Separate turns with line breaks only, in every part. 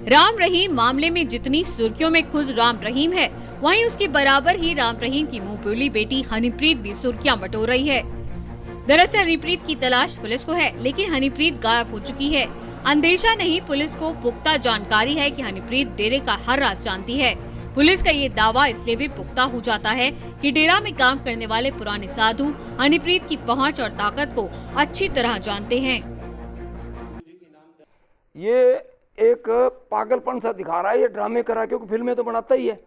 राम रहीम मामले में जितनी सुर्खियों में खुद राम रहीम है, वहीं उसके बराबर ही राम रहीम की मुंहबोली बेटी हनीप्रीत भी सुर्खियां बटोर रही है। दरअसल हनीप्रीत की तलाश पुलिस को है, लेकिन हनीप्रीत गायब हो चुकी है। अंदेशा नहीं, पुलिस को पुख्ता जानकारी है कि हनीप्रीत डेरे का हर राज जानती है। पुलिस का ये दावा इसलिए भी पुख्ता हो जाता है कि डेरा में काम करने वाले पुराने साधु हनीप्रीत की पहुंच और ताकत को अच्छी तरह जानते हैं।
ये एक पागलपन सा दिखा रहा है, ये ड्रामे करा, क्योंकि फिल्में तो बनाता ही है।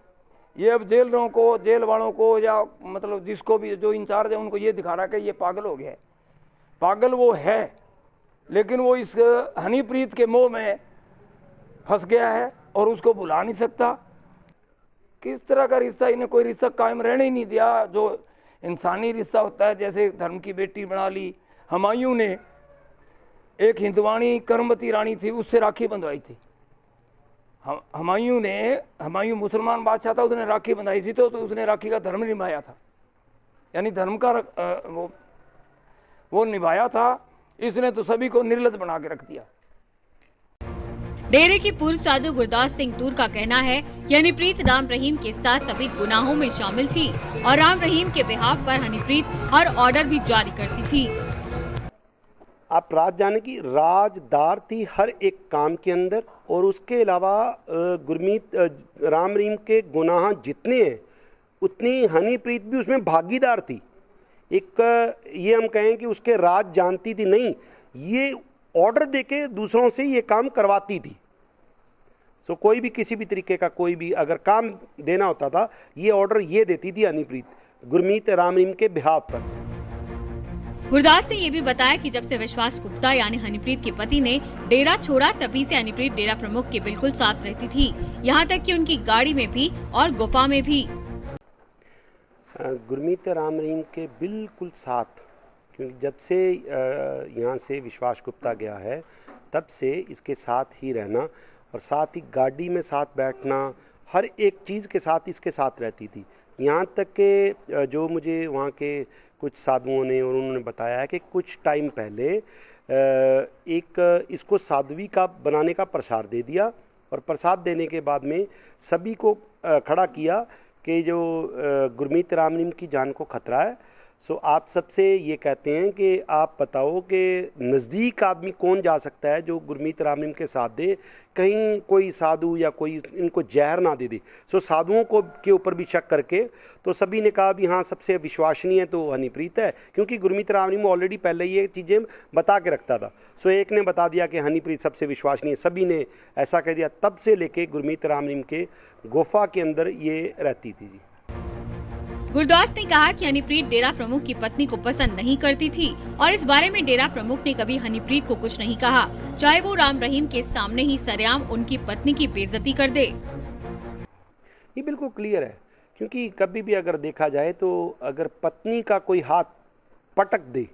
ये अब जेल वालों को या मतलब जिसको भी जो इंचार्ज है उनको ये दिखा रहा है कि ये पागल हो गया है। पागल वो है, लेकिन वो इस हनीप्रीत के मोह में फंस गया है और उसको भुला नहीं सकता। किस तरह का रिश्ता, इन्हें कोई रिश्ता कायम रहने ही नहीं दिया जो इंसानी रिश्ता होता है। जैसे धर्म की बेटी बना ली। हुमायूं ने एक हिंदवानी कर्मवती रानी थी, उससे राखी बंधवाई थी। हुमायूं मुसलमान बादशाह था, उसने राखी बंधाई थी, तो उसने राखी का धर्म निभाया था, यानी धर्म का वो निभाया था। इसने तो सभी को निर्लज बना के रख दिया।
डेरे की पूर्व साधु गुरदास सिंह तूर का कहना है कि हनीप्रीत राम रहीम के साथ सभी गुनाहों में शामिल थी और राम रहीम के बिहाफ पर हनीप्रीत हर ऑर्डर भी जारी करती थी।
आप राज जाने की राजदार थी हर एक काम के अंदर, और उसके अलावा गुरमीत राम रहीम के गुनाह जितने हैं उतनी हनीप्रीत भी उसमें भागीदार थी। एक ये हम कहें कि उसके राज जानती थी नहीं, ये ऑर्डर देके दूसरों से ये काम करवाती थी। सो कोई भी किसी भी तरीके का कोई भी अगर काम देना होता था, ये ऑर्डर ये देती थी हनीप्रीत गुरमीत राम रहीम के बिहाफ पर।
गुरदास ने ये भी बताया कि जब से विश्वास गुप्ता यानी हनीप्रीत के पति ने डेरा छोड़ा, तभी से हनीप्रीत डेरा प्रमुख के बिल्कुल साथ रहती थी, यहाँ तक कि उनकी गाड़ी में भी और गुफा में भी।
गुरमीत राम रहीम के बिल्कुल साथ, क्योंकि जब से यहाँ से विश्वास गुप्ता गया है तब से इसके साथ ही रहना और साथ ही गाड़ी में साथ बैठना, हर एक चीज़ के साथ इसके साथ रहती थी। यहाँ तक कि जो मुझे वहाँ के कुछ साधुओं ने और उन्होंने बताया है कि कुछ टाइम पहले एक इसको साध्वी का बनाने का प्रसाद दे दिया, और प्रसाद देने के बाद में सभी को खड़ा किया कि जो गुरमीत राम रहीम की जान को खतरा है। सो आप सबसे ये कहते हैं कि आप बताओ कि नज़दीक आदमी कौन जा सकता है जो गुरमीत राम रहीम के साथ दे, कहीं कोई साधु या कोई इनको जहर ना दे दे। सो साधुओं को के ऊपर भी शक करके तो सभी ने कहा भी हाँ सबसे विश्वसनीय तो हनीप्रीत है, क्योंकि गुरमीत राम रहीम ऑलरेडी पहले ये चीज़ें बता के रखता था। सो एक ने बता दिया कि हनीप्रीत सबसे विश्वसनीय, सभी ने ऐसा कह दिया। तब से लेके गुरमीत राम रहीम के गुफा के अंदर ये रहती थी। जी
गुरदास ने कहा कि हनीप्रीत डेरा प्रमुख की पत्नी को पसंद नहीं करती थी और इस बारे में डेरा प्रमुख ने कभी हनीप्रीत को कुछ नहीं कहा, चाहे वो राम रहीम के सामने ही सरेआम उनकी पत्नी की बेइज्जती कर दे।
ये बिल्कुल क्लियर है, क्योंकि कभी भी अगर देखा जाए तो अगर पत्नी का कोई हाथ पटक दे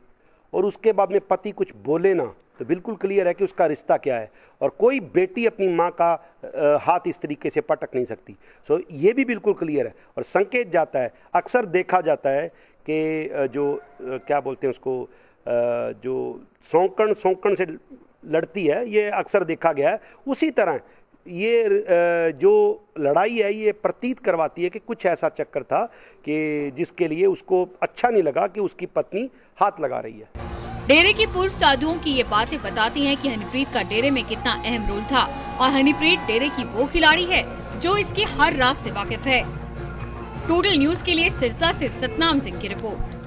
और उसके बाद में पति कुछ बोले ना, तो बिल्कुल क्लियर है कि उसका रिश्ता क्या है। और कोई बेटी अपनी माँ का हाथ इस तरीके से पटक नहीं सकती। सो ये भी बिल्कुल क्लियर है और संकेत जाता है, अक्सर देखा जाता है कि जो क्या बोलते हैं उसको, जो सौंकण से लड़ती है, ये अक्सर देखा गया है। उसी तरह ये जो लड़ाई है ये प्रतीत करवाती है कि कुछ ऐसा चक्कर था कि जिसके लिए उसको अच्छा नहीं लगा कि उसकी पत्नी हाथ लगा रही है।
डेरे की पूर्व साधुओं की ये बातें बताती हैं कि हनीप्रीत का डेरे में कितना अहम रोल था और हनीप्रीत डेरे की वो खिलाड़ी है जो इसके हर राज से वाकिफ है। टोटल न्यूज के लिए सिरसा से सतनाम सिंह की रिपोर्ट।